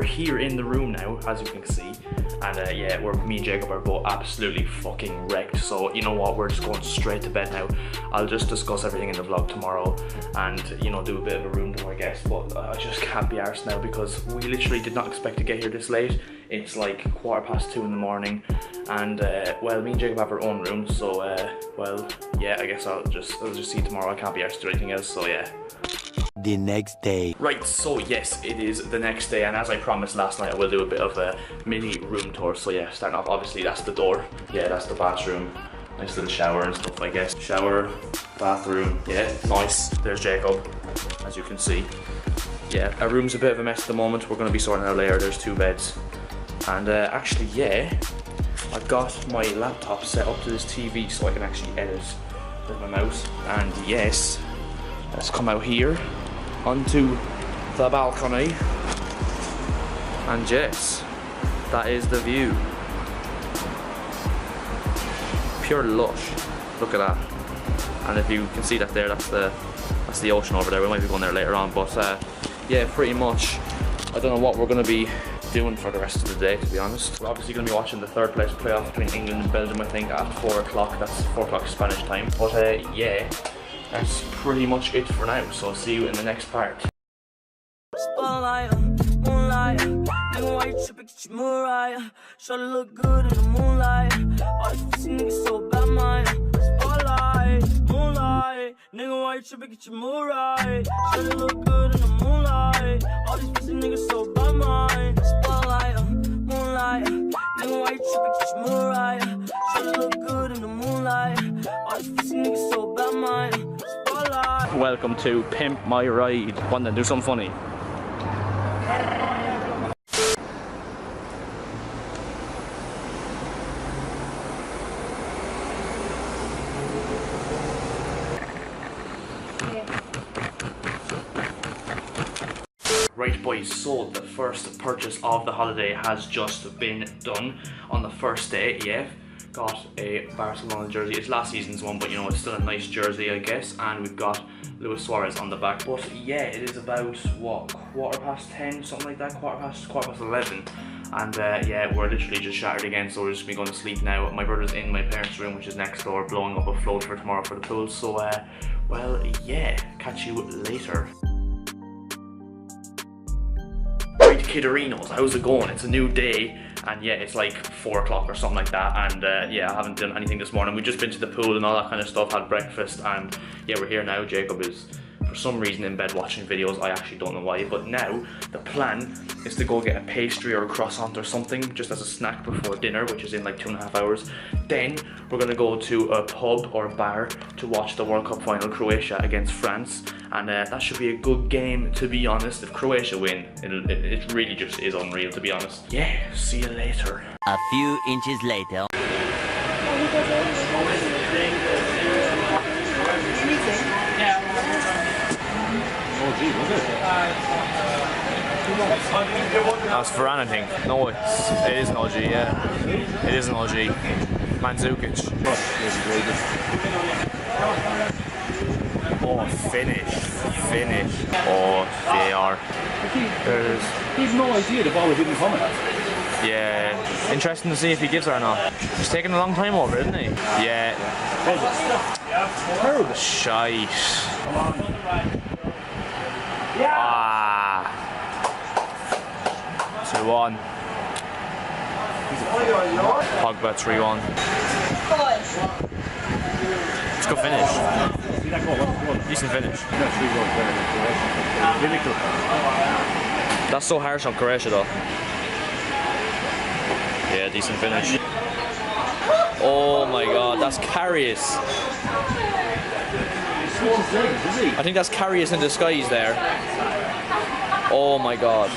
we're here in the room now, as you can see, and yeah, me and Jacob are both absolutely fucking wrecked. So you know what, we're just going straight to bed now. I'll just discuss everything in the vlog tomorrow, and you know, do a bit of a room tour, I guess. But I just can't be arsed now because we literally did not expect to get here this late. It's like 2:15 in the morning, and well, me and Jacob have our own room, so well, yeah, I guess I'll just see you tomorrow. I can't be arsed to do anything else, so yeah. The next day. Right, so yes, it is the next day, and as I promised last night, I will do a bit of a mini room tour. So yeah, starting off, obviously that's the door. Yeah, that's the bathroom. Nice little shower and stuff, I guess. Shower, bathroom, yeah, nice. There's Jacob, as you can see. Yeah, our room's a bit of a mess at the moment. We're gonna be sorting it out later. There's 2 beds. And actually, yeah, I've got my laptop set up to this TV so I can actually edit with my mouse. And yes, let's come out here onto the balcony, and yes, that is the view. Pure lush. Look at that. And if you can see that there, that's the ocean over there. We might be going there later on, but yeah, pretty much I don't know what we're going to be doing for the rest of the day, to be honest. We're obviously going to be watching the 3rd place playoff between England and Belgium, I think, at 4 o'clock. That's 4 o'clock Spanish time. But yeah, that's pretty much it for now, so I'll see you in the next part. Spotlight, moonlight, nigga, why you tripping, get your Mariah? Shorty look good in the moonlight. All these pussy niggas so bad, mine. Spotlight, moonlight, nigga, why you tripping, get your Mariah? Shorty look good in the moonlight. All these pussy niggas so bad, mine. Spotlight, moonlight, nigga, why you tripping, get your Mariah? Shorty look good in the moonlight. All these pussy niggas so bad, mine. Spotlight. Welcome to Pimp My Ride. One then, do something funny. Right boys, so the first purchase of the holiday has just been done on the first day. Yeah, got a Barcelona jersey. It's last season's one, but you know, it's still a nice jersey, I guess. And we've got Luis Suarez on the back. But yeah, it is about, what, 10:15, something like that, quarter past 11. And yeah, we're literally just shattered again, so we're just gonna be going to sleep now. My brother's in my parents' room, which is next door, blowing up a float for tomorrow for the pool. So well, yeah, catch you later. Right, Kiderinos, how's it going? It's a new day, and yeah, it's like 4 o'clock or something like that, and yeah, I haven't done anything this morning. We've just been to the pool and all that kind of stuff, had breakfast, and yeah, we're here now. Jacob is, for some reason, in bed watching videos. I actually don't know why, but now the plan is to go get a pastry or a croissant or something, just as a snack before dinner, which is in like 2.5 hours. Then we're gonna go to a pub or bar to watch the World Cup final, Croatia against France. And that should be a good game, to be honest. If Croatia win, it really just is unreal, to be honest. Yeah, see you later. A few inches later. That's for anything. No, it is an OG, yeah. It is an OG. Mandzukic. Oh, finish. Oh, VAR. He's no idea the ball didn't come at. Yeah, interesting to see if he gives her or not. He's taking a long time over, isn't he? Yeah. Terrible shite. Ah. 2-1. Pogba 3-1. Let's go finish. Decent finish. That's so harsh on Croatia though. Yeah, decent finish. Oh my god, that's Karius. I think that's Karius in disguise there. Oh my god.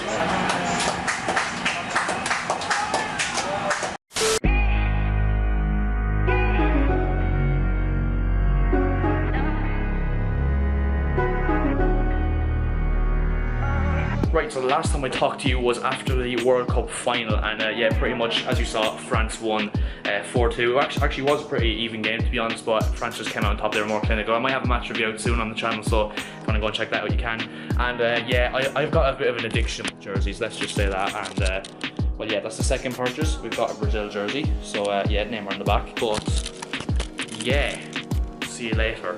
Right, Alright, so the last time I talked to you was after the World Cup final, and yeah, pretty much as you saw, France won 4-2. Actually was a pretty even game, to be honest, but France just came out on top. They were more clinical. I might have a match review out soon on the channel, so if you want to go and check that out, you can. And yeah, I've got a bit of an addiction with jerseys, let's just say that. And well, yeah, that's the second purchase. We've got a Brazil jersey, so yeah, Neymar on the back. But yeah, see you later.